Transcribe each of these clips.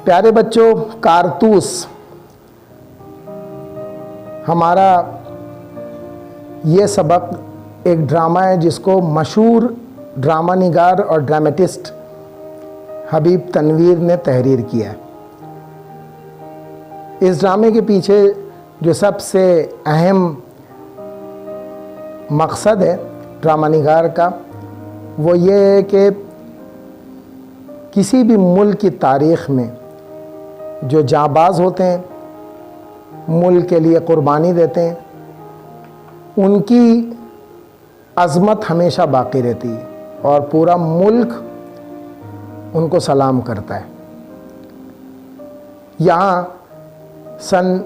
प्यारे बच्चों, कारतूस हमारा ये सबक एक ड्रामा है जिसको मशहूर ड्रामा निगार और ड्रामेटिस्ट हबीब तनवीर ने तहरीर किया है। इस ड्रामे के पीछे जो सबसे अहम मकसद है ड्रामा निगार का, वो ये है कि किसी भी मुल्क की तारीख़ में जो जाबाज होते हैं, मुल्क के लिए क़ुरबानी देते हैं, उनकी अज़मत हमेशा बाक़ी रहती है और पूरा मुल्क उनको सलाम करता है। यहाँ सन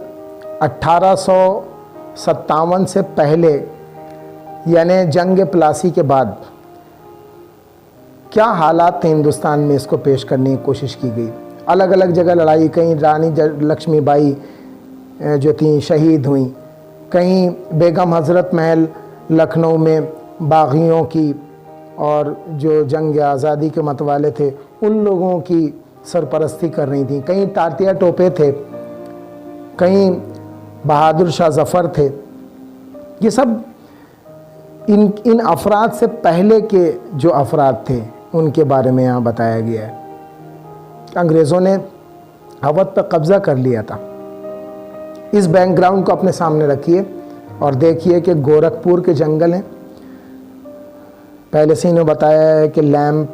1857 से पहले यानी जंग प्लासी के बाद क्या हालात थे हिंदुस्तान में, इसको पेश करने की कोशिश की गई। अलग अलग जगह लड़ाई, कहीं रानी लक्ष्मीबाई जो थी शहीद हुई, कहीं बेगम हज़रत महल लखनऊ में बागियों की और जो जंग आज़ादी के मतवाले थे उन लोगों की सरपरस्ती कर रही थी, कहीं तातिया टोपे थे, कहीं बहादुर शाह ज़फ़र थे। ये सब इन अफराद से पहले के जो अफराद थे उनके बारे में यहाँ बताया गया है। अंग्रेज़ों ने अवध पर कब्ज़ा कर लिया था। इस बैकग्राउंड को अपने सामने रखिए और देखिए कि गोरखपुर के जंगल हैं। पहले से इन्होंने बताया है कि लैंप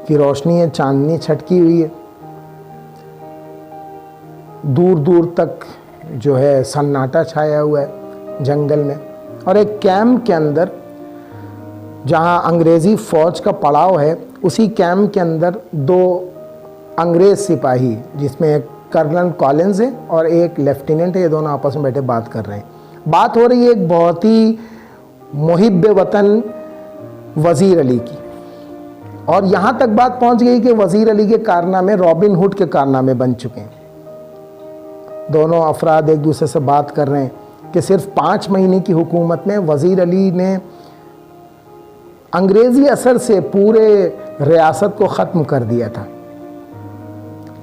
की रोशनी है, चांदनी छटकी हुई है, दूर दूर तक जो है सन्नाटा छाया हुआ है जंगल में। और एक कैंप के अंदर जहां अंग्रेज़ी फ़ौज का पड़ाव है, उसी कैंप के अंदर दो अंग्रेज़ सिपाही, जिसमें एक कर्नल कॉलिंस है और एक लेफ्टिनेंट है, ये दोनों आपस में बैठे बात कर रहे हैं। बात हो रही है एक बहुत ही मुहिब्ब वतन वज़ीर अली की, और यहाँ तक बात पहुँच गई कि वज़ीर अली के कारनामे रॉबिन हुड के कारनामे बन चुके हैं। दोनों अफराद एक दूसरे से बात कर रहे हैं कि सिर्फ 5 महीने की हुकूमत में वज़ीर अली ने अंग्रेज़ी असर से पूरे रियासत को ख़त्म कर दिया था।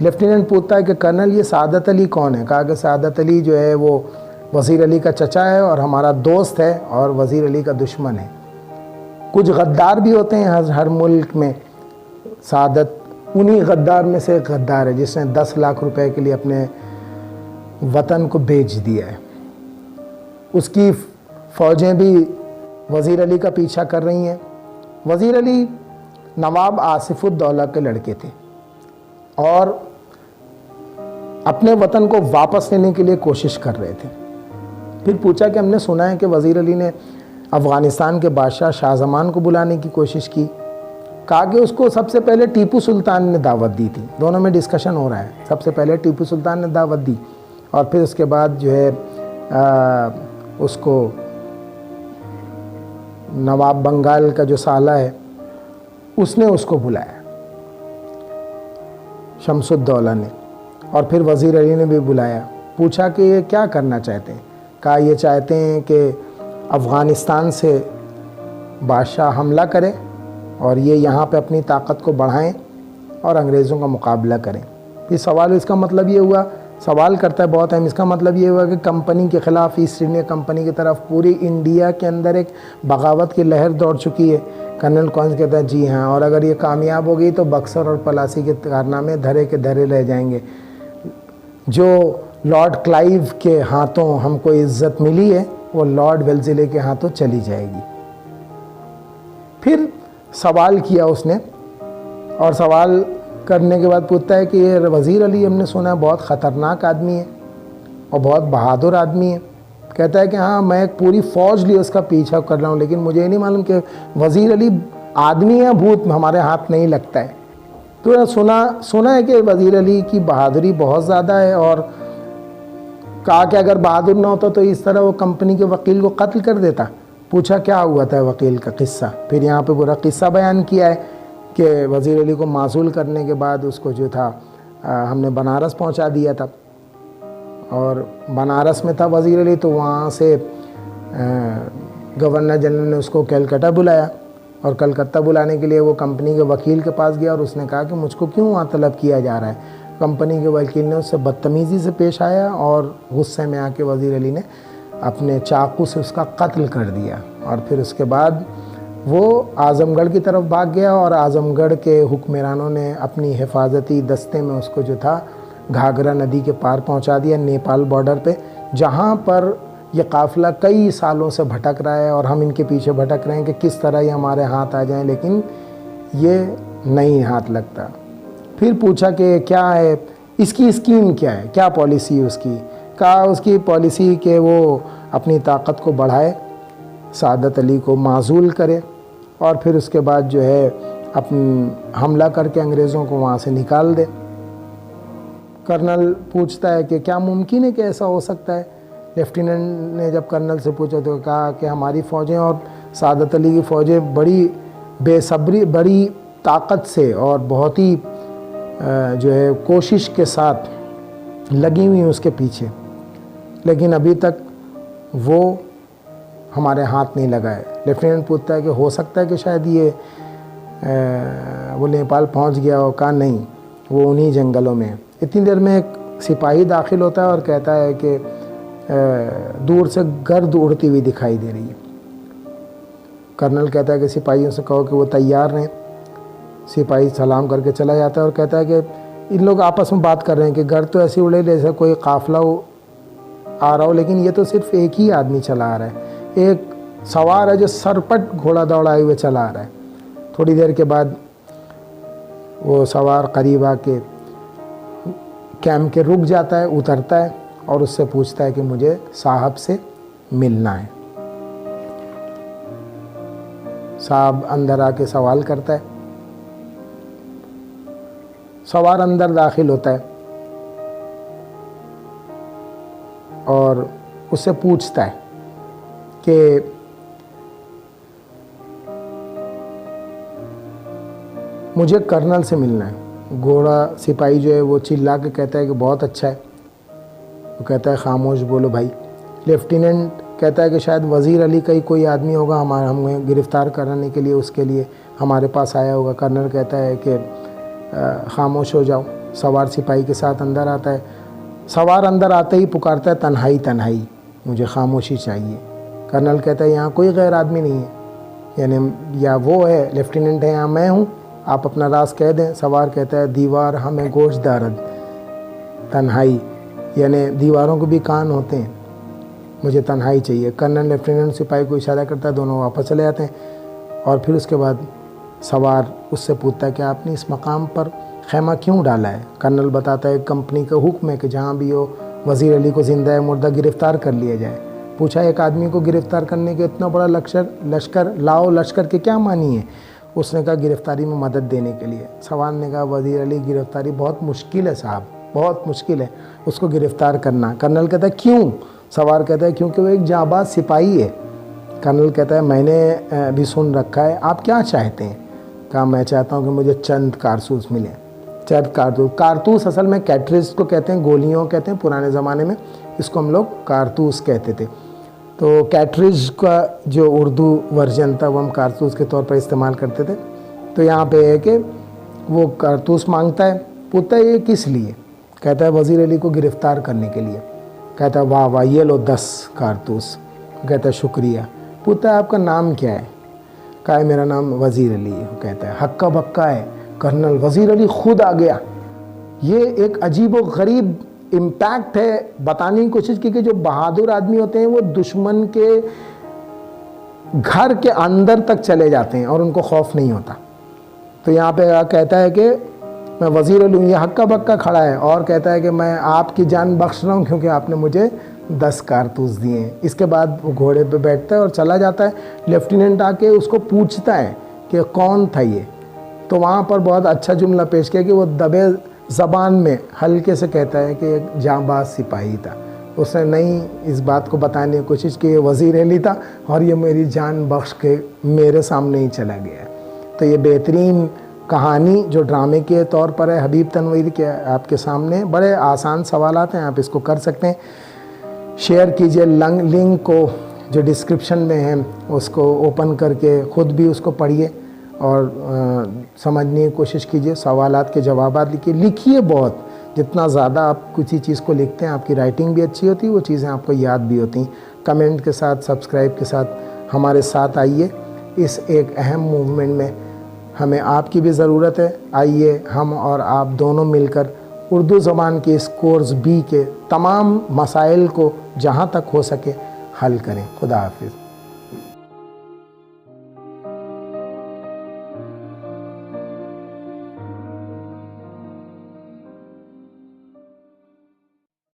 लेफ्टिनेंट पूछता है कि कर्नल ये सादत अली कौन है? कहा कि सादत अली जो है वो वज़ीर अली का चचा है और हमारा दोस्त है और वज़ीर अली का दुश्मन है। कुछ गद्दार भी होते हैं हर मुल्क में। सादत उन्हीं गद्दार में से एक गद्दार है जिसने 10 लाख रुपए के लिए अपने वतन को बेच दिया है। उसकी फ़ौजें भी वज़ीर अली का पीछा कर रही हैं। वज़ीर अली नवाब आसिफ़ुद्दौला के लड़के थे और अपने वतन को वापस लेने के लिए कोशिश कर रहे थे। फिर पूछा कि हमने सुना है कि वज़ीर अली ने अफ़गानिस्तान के बादशाह शाहजमान को बुलाने की कोशिश की। कहा कि उसको सबसे पहले टीपू सुल्तान ने दावत दी थी। दोनों में डिस्कशन हो रहा है। सबसे पहले टीपू सुल्तान ने दावत दी और फिर उसके बाद जो है उसको नवाब बंगाल का जो साला है उसने उसको बुलाया, शमसुद्दौला ने, और फिर वज़ीर अली ने भी बुलाया। पूछा कि ये क्या करना चाहते हैं? कहा ये चाहते हैं कि अफ़गानिस्तान से बादशाह हमला करे और ये यहाँ पे अपनी ताकत को बढ़ाएं और अंग्रेज़ों का मुकाबला करें। ये सवाल, इसका मतलब ये हुआ, सवाल करता है बहुत अहम, इसका मतलब ये हुआ कि कंपनी के ख़िलाफ़, ईस्ट इंडिया कंपनी की तरफ पूरी इंडिया के अंदर एक बगावत की लहर दौड़ चुकी है। कर्नल कॉलिंस कहता है जी हाँ, और अगर ये कामयाब हो गई तो बक्सर और पलासी के कारनामे धरे के धरे रह जाएंगे। जो लॉर्ड क्लाइव के हाथों हमको इज़्ज़त मिली है वो लॉर्ड वेल्ज़ले के हाथों चली जाएगी। फिर सवाल किया उसने, और सवाल करने के बाद पूछता है कि ये वज़ीर अली हमने सुना है बहुत ख़तरनाक आदमी है और बहुत बहादुर आदमी है। कहता है कि हाँ, मैं एक पूरी फ़ौज लिए उसका पीछा कर रहा हूँ, लेकिन मुझे ये नहीं मालूम कि वज़ीर अली आदमी है भूत, हमारे हाथ नहीं लगता है। तो सुना है कि वज़ीर अली की बहादुरी बहुत ज़्यादा है, और कहा कि अगर बहादुर ना होता तो इस तरह वो कंपनी के वकील को कत्ल कर देता। पूछा क्या हुआ था वकील का किस्सा। फिर यहाँ पे पूरा किस्सा बयान किया है कि वज़ीर अली को मासूल करने के बाद उसको जो था हमने बनारस पहुँचा दिया था, और बनारस में था वज़ीर अली, तो वहाँ से गवर्नर जनरल ने उसको कलकत्ता बुलाया, और कलकत्ता बुलाने के लिए वो कंपनी के वकील के पास गया और उसने कहा कि मुझको क्यों वहाँ तलब किया जा रहा है। कंपनी के वकील ने उससे बदतमीज़ी से पेश आया और गुस्से में आके वज़ीर अली ने अपने चाकू से उसका कत्ल कर दिया। और फिर उसके बाद वो आज़मगढ़ की तरफ भाग गया और आज़मगढ़ के हुक्मरानों ने अपनी हिफाजती दस्ते में उसको जो था घाघरा नदी के पार पहुंचा दिया, नेपाल बॉर्डर पे, जहां पर ये काफ़िला कई सालों से भटक रहा है और हम इनके पीछे भटक रहे हैं कि किस तरह ये हमारे हाथ आ जाएं, लेकिन ये नहीं हाथ लगता। फिर पूछा कि क्या है इसकी स्कीम, क्या है, क्या पॉलिसी है उसकी। कहा उसकी पॉलिसी कि वो अपनी ताकत को बढ़ाए, सादत अली को माजूल करे और फिर उसके बाद जो है हमला करके अंग्रेज़ों को वहाँ से निकाल दे। कर्नल पूछता है कि क्या मुमकिन है कि ऐसा हो सकता है। लेफ्टिनेंट ने जब कर्नल से पूछा तो कहा कि हमारी फ़ौजें और सादत अली की फ़ौजें बड़ी बेसब्री, बड़ी ताकत से और बहुत ही जो है कोशिश के साथ लगी हुई उसके पीछे, लेकिन अभी तक वो हमारे हाथ नहीं लगा है। लेफ्टिनेंट पूछता है कि हो सकता है कि शायद ये वो नेपाल पहुंच गया हो। कहा नहीं, वो उन्हीं जंगलों में है। इतनी देर में एक सिपाही दाखिल होता है और कहता है कि दूर से गर्द उड़ती हुई दिखाई दे रही है। कर्नल कहता है कि सिपाहियों से कहो कि वो तैयार रहें। सिपाही सलाम करके चला जाता है और कहता है कि इन लोग आपस में बात कर रहे हैं कि गर्द तो ऐसे उड़े जैसे कोई काफ़िला आ रहा हो, लेकिन ये तो सिर्फ एक ही आदमी चला आ रहा है, एक सवार है जो सरपट घोड़ा दौड़ाए हुए चला आ रहा है। थोड़ी देर के बाद वो सवार करीब आके कैंप के रुक जाता है, उतरता है और उससे पूछता है कि मुझे साहब से मिलना है। साहब अंदर आके सवाल करता है। सवार अंदर दाखिल होता है और उससे पूछता है कि मुझे कर्नल से मिलना है। घोड़ा सिपाही जो है वो चिल्ला के कहता है कि बहुत अच्छा है। वो कहता है खामोश बोलो भाई। लेफ्टिनेंट कहता है कि शायद वज़ीर अली का ही कोई आदमी होगा, हमें गिरफ़्तार कराने के लिए, उसके लिए हमारे पास आया होगा। कर्नल कहता है कि खामोश हो जाओ। सवार सिपाही के साथ अंदर आता है। सवार अंदर आते ही पुकारता है तन्हाई तन्हाई, मुझे खामोशी चाहिए। कर्नल कहता है यहाँ कोई गैर आदमी नहीं है, यानी या वो है लेफ्टिनेंट है या मैं हूँ, आप अपना राज कह दें। सवार कहता है दीवार हमें गोश्त दारद, तन्हाई यानी दीवारों को भी कान होते हैं, मुझे तन्हाई चाहिए। कर्नल लेफ्टिनेंट सिपाही को इशारा करता है, दोनों वापस चले जाते हैं। और फिर उसके बाद सवार उससे पूछता है कि आपने इस मकाम पर खैमा क्यों डाला है। कर्नल बताता है कंपनी का हुक्म है कि जहाँ भी हो वज़ीर अली को ज़िंदा है मुर्दा गिरफ़्तार कर लिया जाए। पूछा एक आदमी को गिरफ़्तार करने के इतना बड़ा लश्कर लाओ, लश्कर के क्या मानी है। उसने कहा गिरफ़्तारी में मदद देने के लिए। सवार ने कहा वज़ीर अली गिरफ़्तारी बहुत मुश्किल है साहब, बहुत मुश्किल है उसको गिरफ़्तार करना। कर्नल कहता है क्यों। सवार कहता है क्योंकि वो एक जाबाज सिपाही है। कर्नल कहता है मैंने भी सुन रखा है, आप क्या चाहते हैं। कहा मैं चाहता हूँ कि मुझे चंद कारतूस मिले। चंद कारतूस, कारतूस असल में कैटरिज को कहते हैं, गोलियों कहते हैं, पुराने ज़माने में इसको हम लोग कारतूस कहते थे। तो कैटरिज का जो उर्दू वर्जन था वो हम कारतूस के तौर पर इस्तेमाल करते थे। तो यहाँ पे है कि वो कारतूस मांगता है। पूछता है ये किस लिए। कहता है वज़ीर अली को गिरफ़्तार करने के लिए। कहता है वाह वाह ये लो 10 कारतूस। कहता है शुक्रिया। पूछता है आपका नाम क्या है। कहा है मेरा नाम वज़ीर अली है। कहता है हक्का बक्का है कर्नल, वज़ीर अली खुद आ गया। ये एक अजीब व गरीब इम्पैक्ट है, बताने की कोशिश की कि जो बहादुर आदमी होते हैं वो दुश्मन के घर के अंदर तक चले जाते हैं और उनको खौफ नहीं होता। तो यहाँ पे कहता है कि मैं वज़ीर अली हूँ, ये हक्का बक्का खड़ा है और कहता है कि मैं आपकी जान बख्श रहा हूँ क्योंकि आपने मुझे 10 कारतूस दिए हैं। इसके बाद वो घोड़े पे बैठता है और चला जाता है। लेफ्टिनेंट आके उसको पूछता है कि कौन था ये। तो वहाँ पर बहुत अच्छा जुमला पेश किया कि वो दबे ज़बान में हल्के से कहता है कि एक जांबाज सिपाही था। उसने नहीं इस बात को बताने की कोशिश की ये वज़ीर अली था और ये मेरी जान बख्श के मेरे सामने ही चला गया। तो ये बेहतरीन कहानी जो ड्रामे के तौर पर है हबीब तनवीर के आपके सामने। बड़े आसान सवालात हैं, आप इसको कर सकते हैं। शेयर कीजिए, लिंक को जो डिस्क्रिप्शन में है उसको ओपन करके ख़ुद भी उसको पढ़िए और समझने की कोशिश कीजिए। सवालात के जवाबात लिखिए बहुत, जितना ज़्यादा आप किसी चीज़ को लिखते हैं आपकी राइटिंग भी अच्छी होती है, वो चीज़ें आपको याद भी होती। कमेंट के साथ, सब्सक्राइब के साथ हमारे साथ आइए। इस एक अहम मूवमेंट में हमें आपकी भी ज़रूरत है। आइए हम और आप दोनों मिलकर उर्दू ज़बान के इस कोर्स बी के तमाम मसाइल को जहाँ तक हो सके हल करें। खुदा हाफिज़।